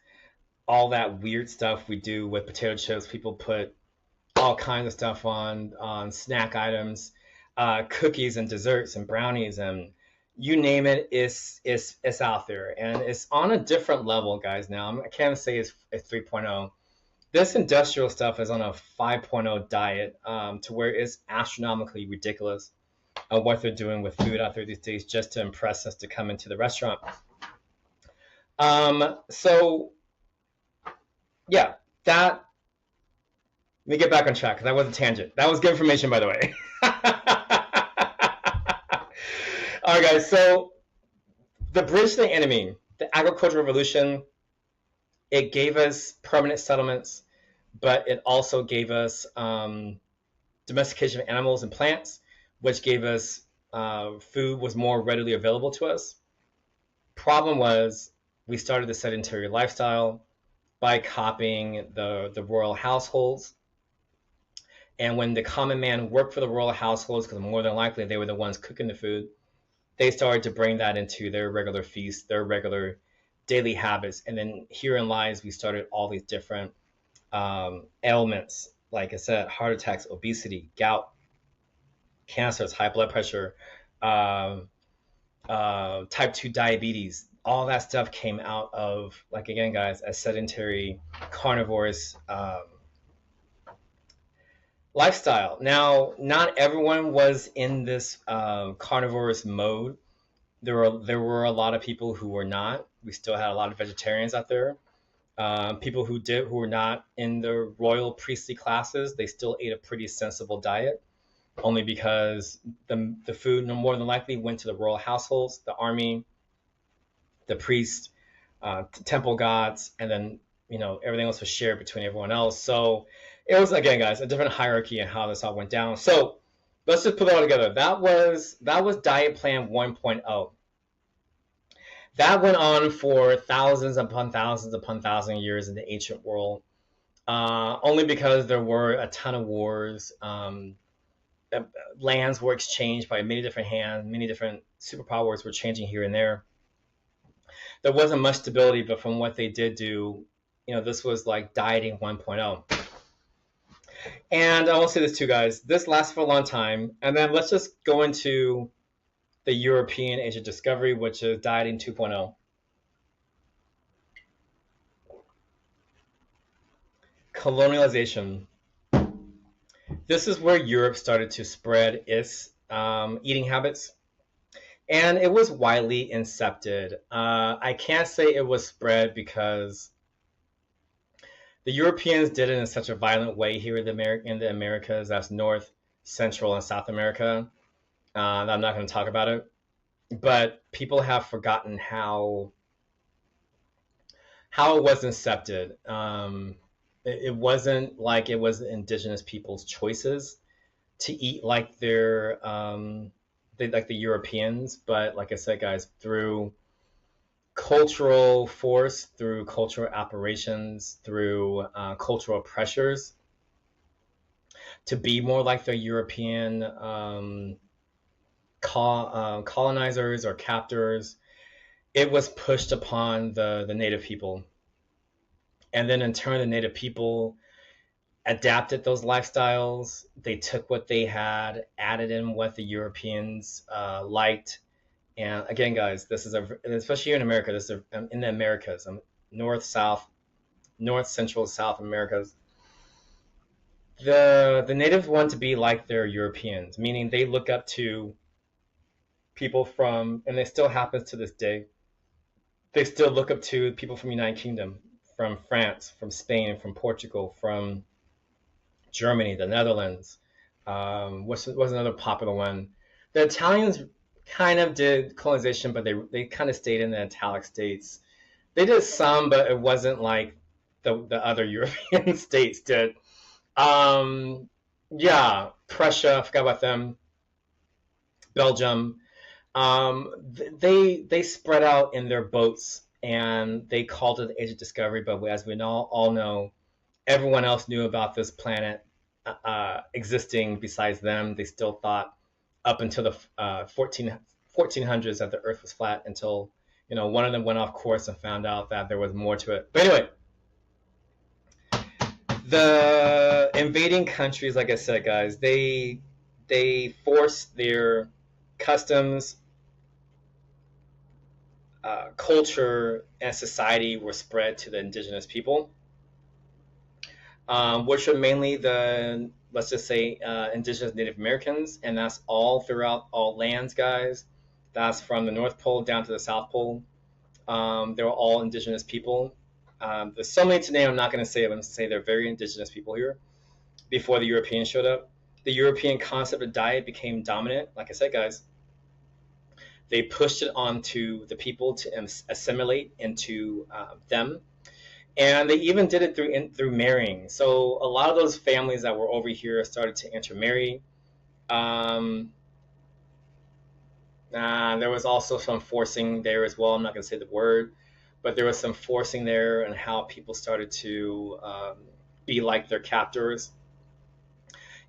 all that weird stuff we do with potato chips. People put all kinds of stuff on snack items, cookies and desserts and brownies, and you name it, it's out there, and it's on a different level, guys. Now I can't say it's 3.0. This industrial stuff is on a 5.0 diet, to where it's astronomically ridiculous of what they're doing with food out there these days just to impress us to come into the restaurant. So yeah, that. Let me get back on track because that was a tangent. That was good information, by the way. All right, guys. So the bridge to the enemy, the agricultural revolution, it gave us permanent settlements, but it also gave us domestication of animals and plants, which gave us food was more readily available to us. Problem was, we started the sedentary lifestyle by copying the royal households. And when the common man worked for the royal households, because more than likely they were the ones cooking the food, they started to bring that into their regular feasts, their regular daily habits. And then herein lies, we started all these different ailments. Like I said, heart attacks, obesity, gout, cancers, high blood pressure, type 2 diabetes. All that stuff came out of, like, again, guys, a sedentary, carnivorous lifestyle. Now, not everyone was in this carnivorous mode. There were a lot of people who were not. We still had a lot of vegetarians out there. People who were not in the royal priestly classes, they still ate a pretty sensible diet, only because the food more than likely went to the royal households, the army, the priest, temple gods, and then everything else was shared between everyone else. So it was, again, guys, a different hierarchy in how this all went down. So let's just put it all together. That was diet plan 1.0. That went on for thousands upon thousands upon thousands of years in the ancient world, only because there were a ton of wars. Lands were exchanged by many different hands. Many different superpowers were changing here and there. There wasn't much stability, but from what they did do, this was like dieting 1.0. And I will say this too, guys. This lasts for a long time. And then let's just go into the European age of discovery, which is dieting 2.0. Colonialization. This is where Europe started to spread its eating habits. And it was widely incepted. I can't say it was spread because the Europeans did it in such a violent way here in the Americas. That's North, Central, and South America. I'm not going to talk about it. But people have forgotten how it was incepted. It wasn't like it was indigenous people's choices to eat like like the Europeans, but like I said, guys, through cultural force, through cultural aberrations, through cultural pressures to be more like the European colonizers or captors, it was pushed upon the native people. And then in turn, the native people adapted those lifestyles. They took what they had, added in what the Europeans liked. And again, guys, this is especially here in America, this is in the Americas, North, Central, South Americas. The natives want to be like their Europeans, meaning they look up to people from, and it still happens to this day, they still look up to people from United Kingdom, from France, from Spain, from Portugal, from Germany, the Netherlands. What's another popular one? The Italians kind of did colonization, but they kind of stayed in the Italic states. They did some, but it wasn't like the other European states did. Um, yeah, Prussia, I forgot about them. Belgium. They spread out in their boats and they called it the Age of Discovery. But as we all know, everyone else knew about this planet existing besides them. They still thought up until the 1400s that the Earth was flat until one of them went off course and found out that there was more to it. But anyway, the invading countries, like I said, guys, they forced their customs, culture, and society were spread to the indigenous people, which are mainly the, let's just say, indigenous Native Americans, and that's all throughout all lands, guys. That's from the North Pole down to the South Pole. They were all indigenous people. There's so many to name. I'm not going to say. I'm going to say they're very indigenous people here. Before the Europeans showed up, the European concept of diet became dominant. Like I said, guys, they pushed it onto the people to assimilate into them, and they even did it through marrying. So a lot of those families that were over here started to intermarry. There was also some forcing there as well. I'm not going to say the word, but there was some forcing there and how people started to be like their captors.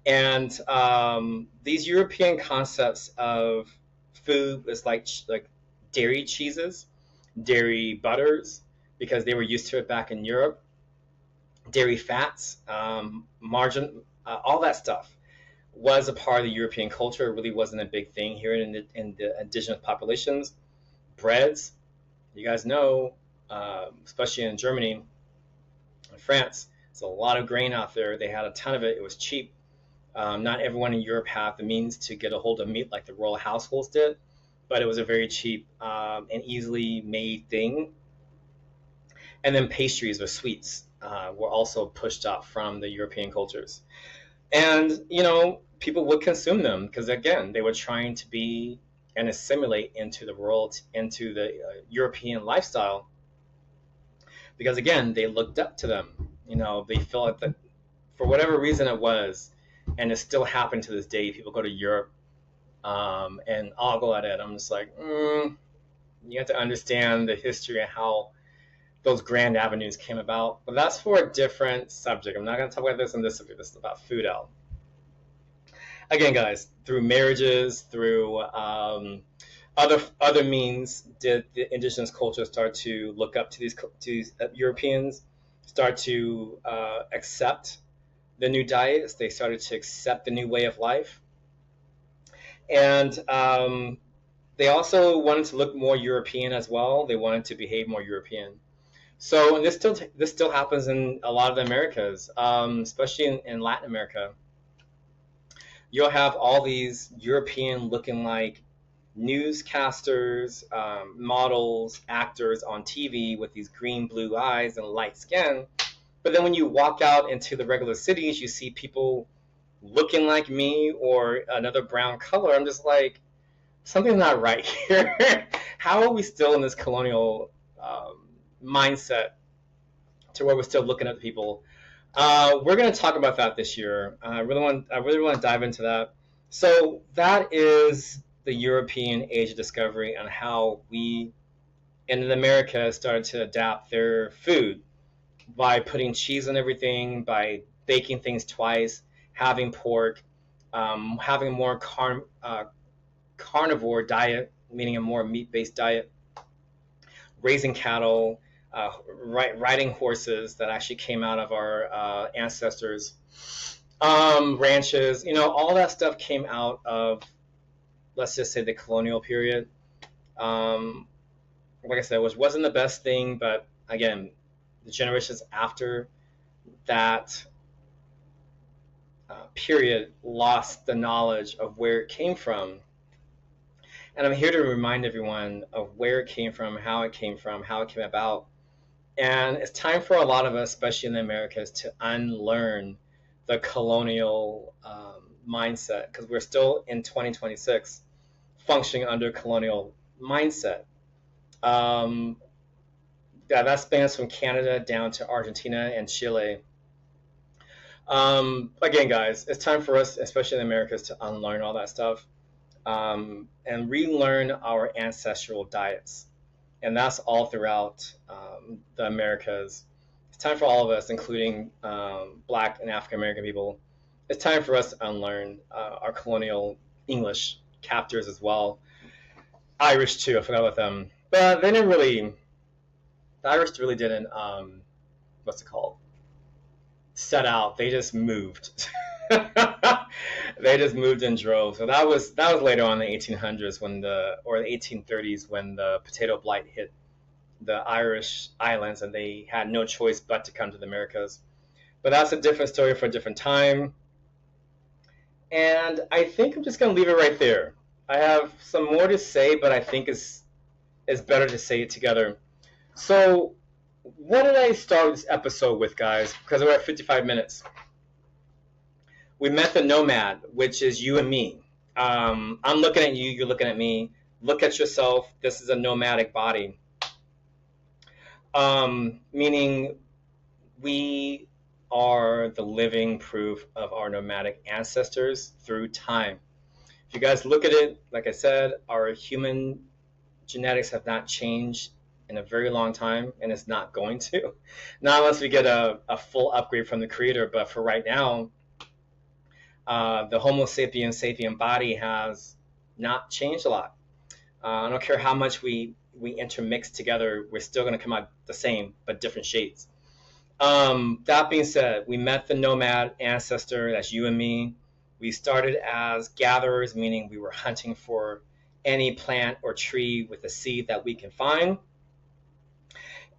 And these European concepts of food was like dairy cheeses, dairy butters, because they were used to it back in Europe, dairy fats, margarine, all that stuff was a part of the European culture. It really wasn't a big thing here in the indigenous populations. Breads, you guys know, especially in Germany and France, there's a lot of grain out there. They had a ton of it. It was cheap. Not everyone in Europe had the means to get a hold of meat like the royal households did, but it was a very cheap and easily made thing. And then pastries or sweets were also pushed out from the European cultures. And, people would consume them because, again, they were trying to be and assimilate into the world, into the European lifestyle. Because, again, they looked up to them. They felt that for whatever reason it was, and it still happened to this day. People go to Europe, and I'll go at it. I'm just like, you have to understand the history and how those grand avenues came about. But that's for a different subject. I'm not going to talk about this in this subject. This is about food out. Again, guys, through marriages, through other means, did the indigenous culture start to look up to these Europeans, start to accept the new diets. They started to accept the new way of life. And they also wanted to look more European as well. They wanted to behave more European. So, and this still happens in a lot of the Americas, especially in Latin America. You'll have all these European looking like newscasters, models, actors on TV with these green, blue eyes and light skin. But then when you walk out into the regular cities, you see people looking like me or another brown color. I'm just like, something's not right here. How are we still in this colonial mindset to where we're still looking at people? We're going to talk about that this year. I really want to dive into that. So that is the European Age of Discovery and how we in America started to adapt their food by putting cheese on everything, by baking things twice, having pork, having a more carnivore diet, meaning a more meat-based diet, raising cattle, riding horses that actually came out of our ancestors, ranches, all that stuff came out of, let's just say, the colonial period. Like I said, which wasn't the best thing, but again, the generations after that period lost the knowledge of where it came from. And I'm here to remind everyone of where it came from, how it came about. And it's time for a lot of us, especially in the Americas, to unlearn the colonial mindset, because we're still in 2026 functioning under colonial mindset. Yeah, that spans from Canada down to Argentina and Chile. Again, guys, it's time for us, especially in the Americas, to unlearn all that stuff, and relearn our ancestral diets. And that's all throughout the Americas. It's time for all of us, including Black and African American people. It's time for us to unlearn our colonial English captors as well. Irish too. I forgot about them, but they didn't really. The Irish really didn't. What's it called? Set out. They just moved. They just moved in droves. So that was later on in the 1800s or the 1830s when the potato blight hit the Irish islands, and they had no choice but to come to the Americas. But that's a different story for a different time. And I think I'm just gonna leave it right there. I have some more to say, but I think it's better to say it together. So, what did I start this episode with, guys? Because we're at 55 minutes. We met the Nomad, which is you and me. I'm looking at you, you're looking at me. Look at yourself. This is a nomadic body. Meaning we are the living proof of our nomadic ancestors through time. If you guys look at it, like I said, our human genetics have not changed in a very long time, and it's not going to. Not unless we get a full upgrade from the creator, but for right now, the Homo sapiens sapien body has not changed a lot. I don't care how much we intermix together, we're still going to come out the same, but different shades. That being said, we met the nomad ancestor, that's you and me. We started as gatherers, meaning we were hunting for any plant or tree with a seed that we can find.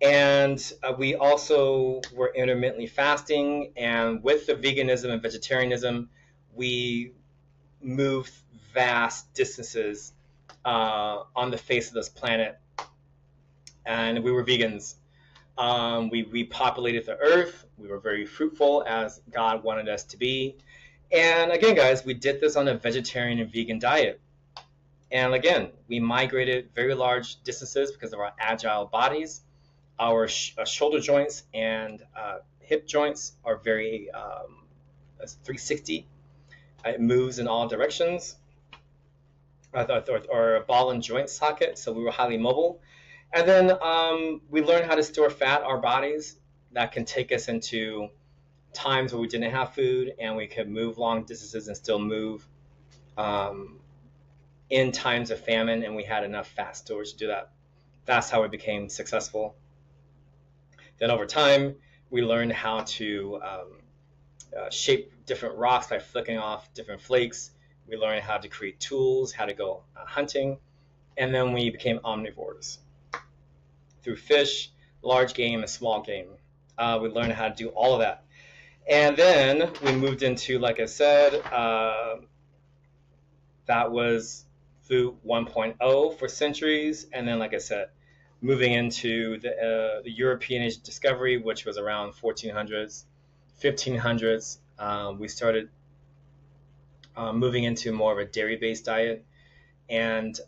And we also were intermittently fasting, and with the veganism and vegetarianism, we moved vast distances on the face of this planet, and we were vegans. We repopulated the earth. We were very fruitful as God wanted us to be. And again, guys, we did this on a vegetarian and vegan diet. And again, we migrated very large distances because of our agile bodies. Our shoulder joints and hip joints are very 360. It moves in all directions. Or a ball and joint socket, so we were highly mobile. And then we learned how to store fat, our bodies, that can take us into times where we didn't have food, and we could move long distances and still move in times of famine, and we had enough fat storage to do that. That's how we became successful. Then over time, we learned how to shape different rocks by flicking off different flakes. We learned how to create tools, how to go hunting, and then we became omnivores. Through fish, large game, and small game. We learned how to do all of that. And then we moved into, like I said, that was food 1.0 for centuries. And then, like I said, moving into the European age of discovery, which was around 1400s, 1500s. We started moving into more of a dairy-based diet, and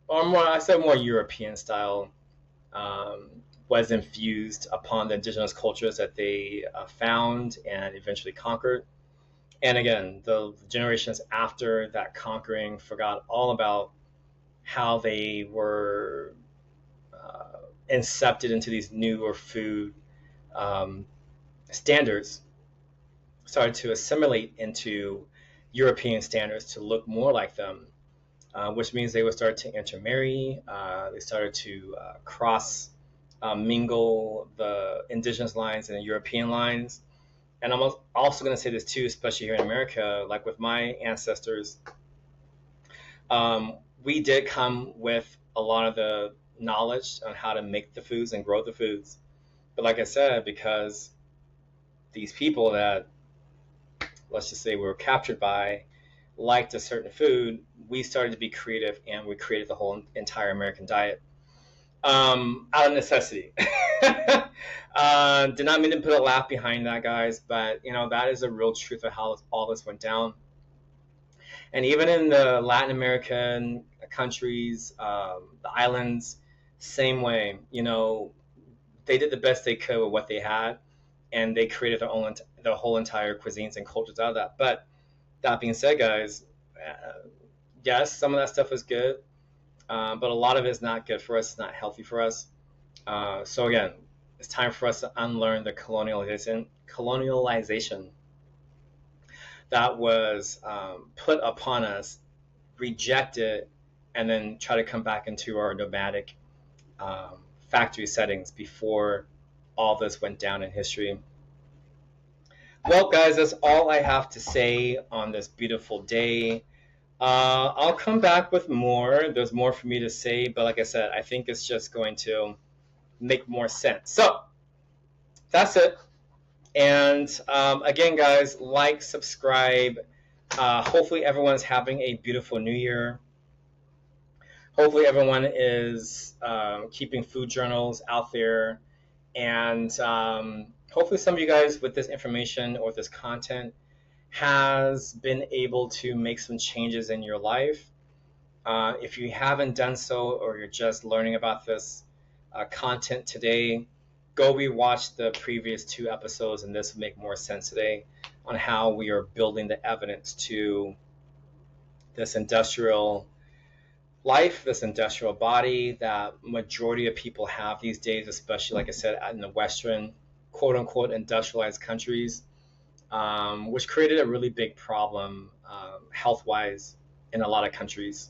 or more European style. Was infused upon the indigenous cultures that they found and eventually conquered. And again, the generations after that conquering forgot all about how they were incepted into these newer food standards, started to assimilate into European standards to look more like them, which means they would start to intermarry. They started to cross mingle the indigenous lines and the European lines. And I'm also going to say this too, especially here in America, like with my ancestors, we did come with a lot of the knowledge on how to make the foods and grow the foods. But like I said, because these people that, let's just say, we were captured by, liked a certain food, we started to be creative, and we created the whole entire American diet out of necessity. Did not mean to put a laugh behind that, guys, but that is the real truth of how all this went down. And even in the Latin American countries, the islands, same way. they did the best they could with what they had, and they created their whole entire cuisines and cultures out of that. But that being said, guys, yes, some of that stuff is good, but a lot of it is not good for us. It's not healthy for us. So again, it's time for us to unlearn the colonialization that was put upon us, reject it, and then try to come back into our nomadic factory settings before all this went down in history. Well, guys, that's all I have to say on this beautiful day. I'll come back with more. There's more for me to say, but like I said, I think it's just going to make more sense. So that's it. And again, guys, like, subscribe. Hopefully everyone's having a beautiful new year. Hopefully everyone is keeping food journals out there. And hopefully some of you guys with this information or this content has been able to make some changes in your life. If you haven't done so, or you're just learning about this content today, go rewatch the previous 2 episodes, and this will make more sense today on how we are building the evidence to this industrial life, this industrial body that majority of people have these days, especially, like I said, in the Western, quote unquote, industrialized countries, which created a really big problem health-wise in a lot of countries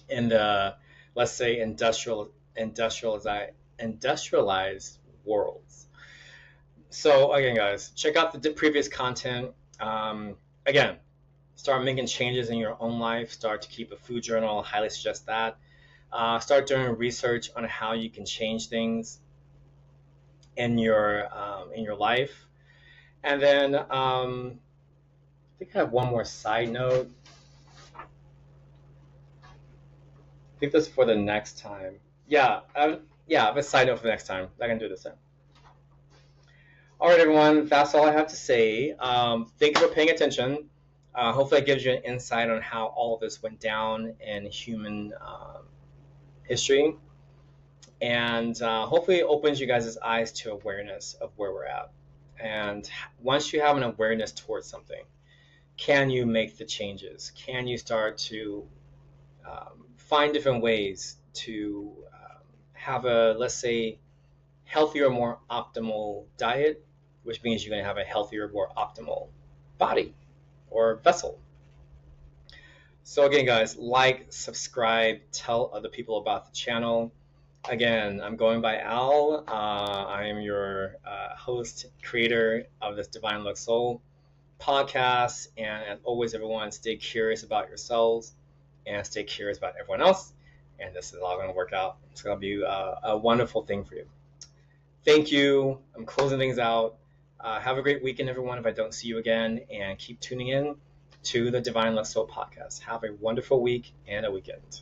in the, let's say, industrialized worlds. So again, guys, check out the previous content. Again, start making changes in your own life. Start to keep a food journal. I highly suggest that. Start doing research on how you can change things in your life. And then I think I have one more side note. I think that's for the next time. Yeah, I have a side note for the next time. I can do this then. All right, everyone, that's all I have to say. Thank you for paying attention. Hopefully, it gives you an insight on how all of this went down in human history. And hopefully, it opens you guys' eyes to awareness of where we're at. And once you have an awareness towards something, can you make the changes? Can you start to find different ways to have a, let's say, healthier, more optimal diet, which means you're going to have a healthier, more optimal body or vessel. So again, guys, like, subscribe, tell other people about the channel. Again, I'm going by Al. I am your host, creator of this Divine Look Soul podcast. And as always, everyone, stay curious about yourselves and stay curious about everyone else. And this is all going to work out. It's going to be a wonderful thing for you. Thank you. I'm closing things out. Have a great weekend, everyone, if I don't see you again. And keep tuning in to the Divine Look Soul podcast. Have a wonderful week and a weekend.